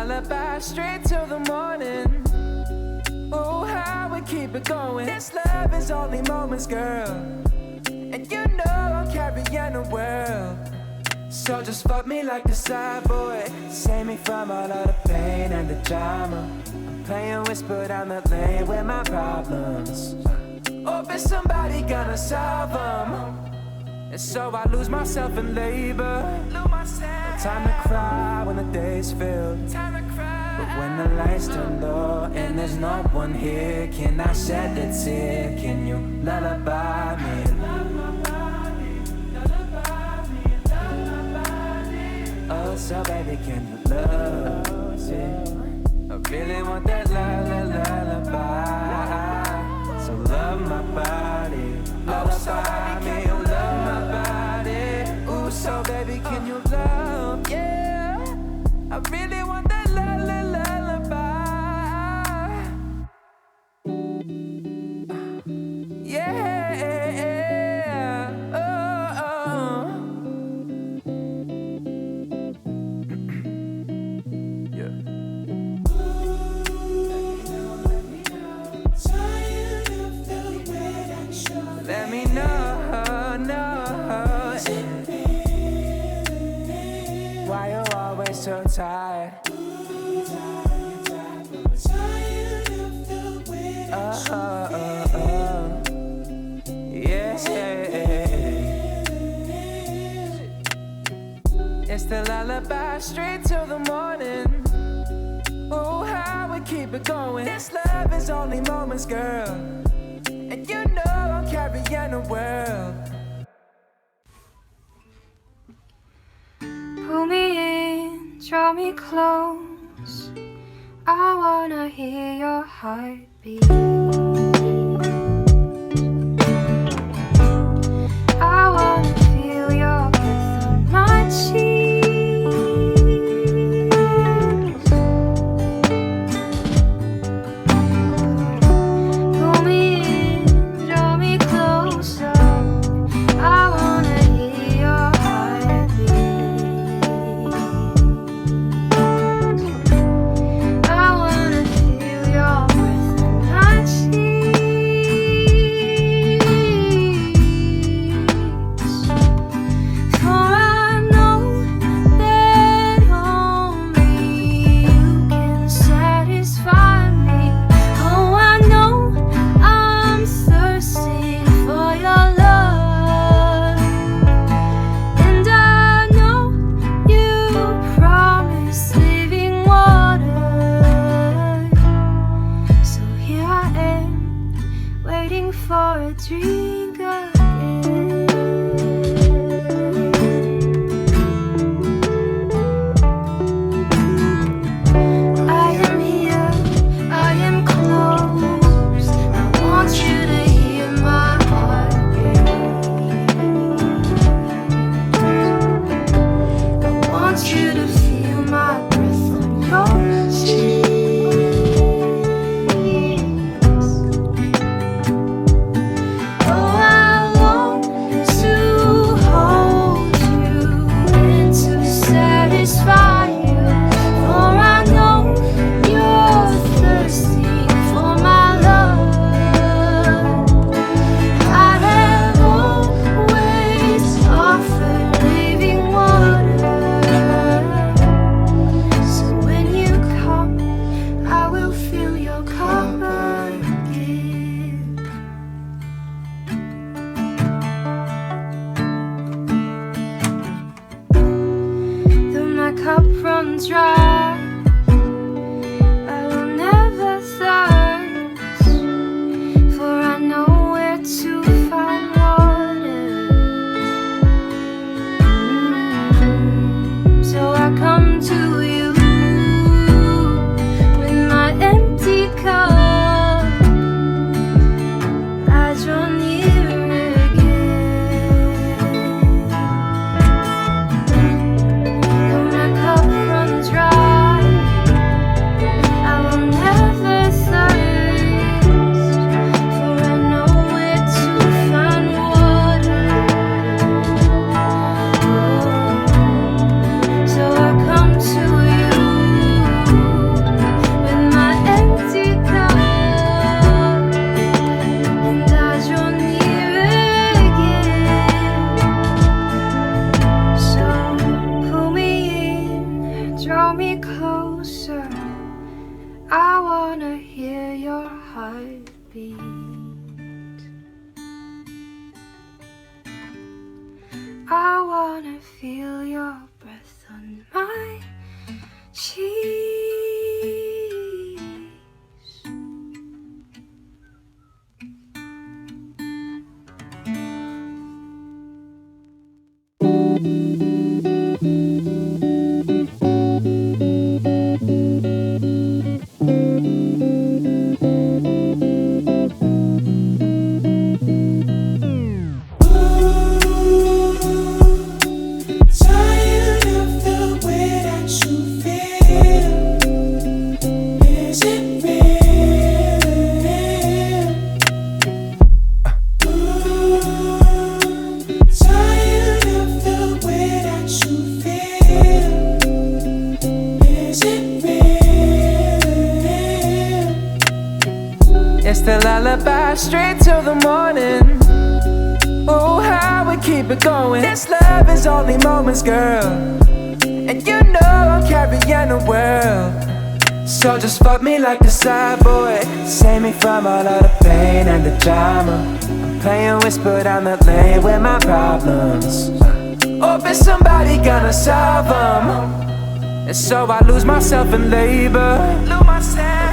lullaby straight till the morning. Oh, how we keep it going. This love is only moments, girl. And you know I'm carrying the world. So just fuck me like a side boy. Save me from all of the pain and the drama. I'm playing whisper down the lane with my problems. Hope it's somebody gonna solve them. And so I lose myself in labor. Time to cry when the day's filled. But when the lights turn low and there's no one here, can I shed a tear? Can you lullaby me? Oh, so baby, can you love me? I really want that lullaby. So love my body, lullaby me, oh love my body. Ooh, so baby, can you love? Yeah, I really want that lullaby. Yeah, oh, oh. Yeah. Let me know, why you always so tired? Yeah. It's the lullaby straight till the morning. Oh, how we keep it going. This love is only moments, girl. And you know I'm carrying the world. Pull me in, draw me close. I wanna hear your heartbeat. I wanna feel your breath on my cheek. Pull me in, draw me closer. I wanna hear your heartbeat. I wanna feel your breath on my cheeks. For I know that only you can satisfy me. Oh, I know I'm thirsting for your love. And I know you promised living water. So here I am, waiting for a drink again. I am here, I am close. I want you to hear my heartbeat. I want you to feel my breath on your cheeks. Oh, wanna hear your heartbeat. I wanna feel your breath on my cheek. It's the lullaby straight till the morning. Oh, how we keep it going. This love is only moments, girl. And you know I'm carrying the world. So just fuck me like the side boy. Save me from all of the pain and the drama. I'm playing whisper down the lane with my problems. Hope it's somebody gonna solve them. And so I lose myself in labor.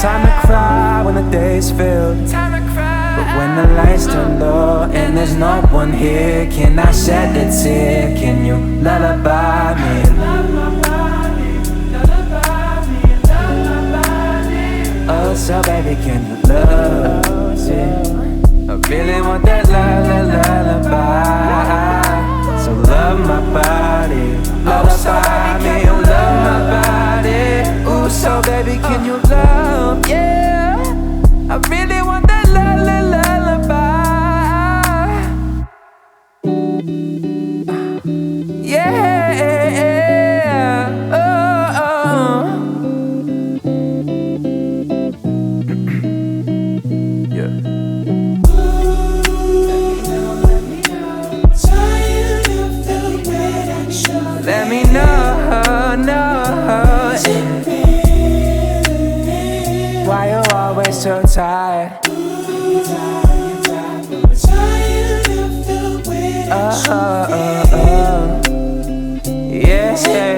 Time to cry when the day's filled. But when the lights turn low and there's no one here, can I shed a tear? Can you lullaby me? Oh, so baby, can you love me? I really want that lullaby. So love my body, lullaby me, oh love my body. Ooh, so baby, can you love? Yeah, I really want that lullaby. Yeah, oh, oh. Yeah. Let me know, why you always so tired? Yeah.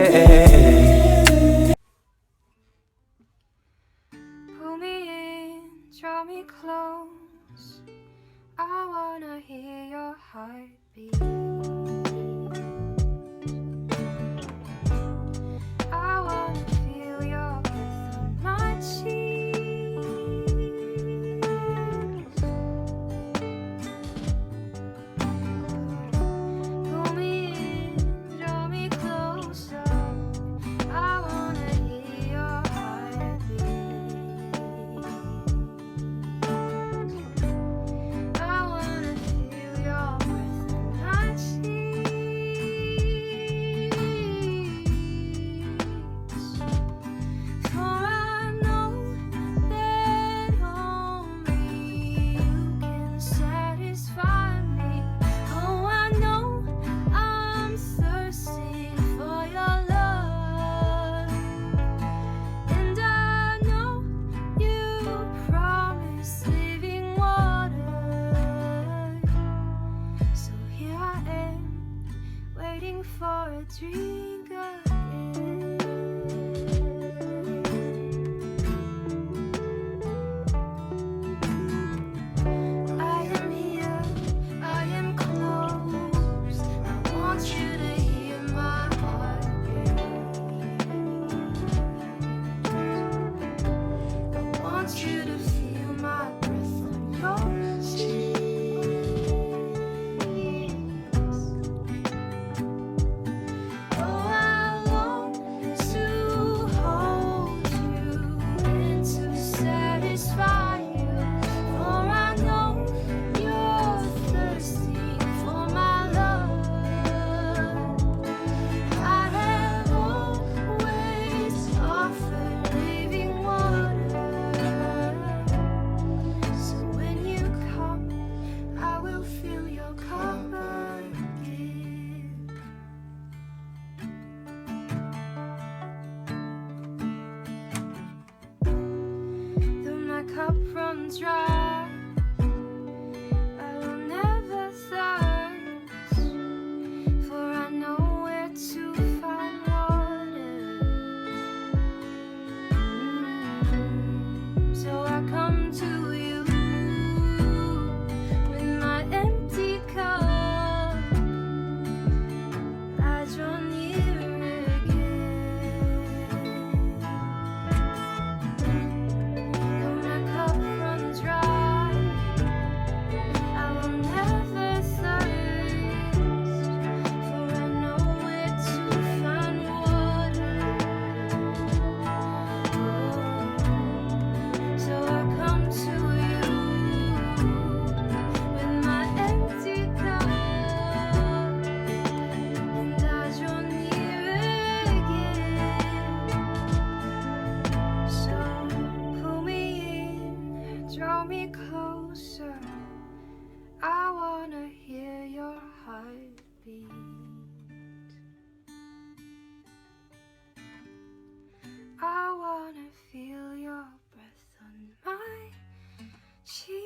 Pull me in, draw me close. I wanna hear your heartbeat. I wanna feel your breath on my cheek. Pull me in, draw me closer. I wanna hear your heartbeat. I wanna feel your breath on my cheek. For I know that only you can satisfy me. Oh, I know I'm thirsty for your love, and I know you promised living water. So here I am, waiting for a drink again. I am here, I am close. I want you to hear my heartbeat. I want you to feel my breath on your cheeks. Oh, runs dry, I will never thirst, for I know where to find water. So I come to you with my empty cup. I draw near again. Though my cup runs dry, I will never thirst, for I know where to find water. So I come to you with my empty cup, and I draw near again. So pull me in, draw me closer. I wanna hear your heartbeat. I wanna feel your breath on my cheek.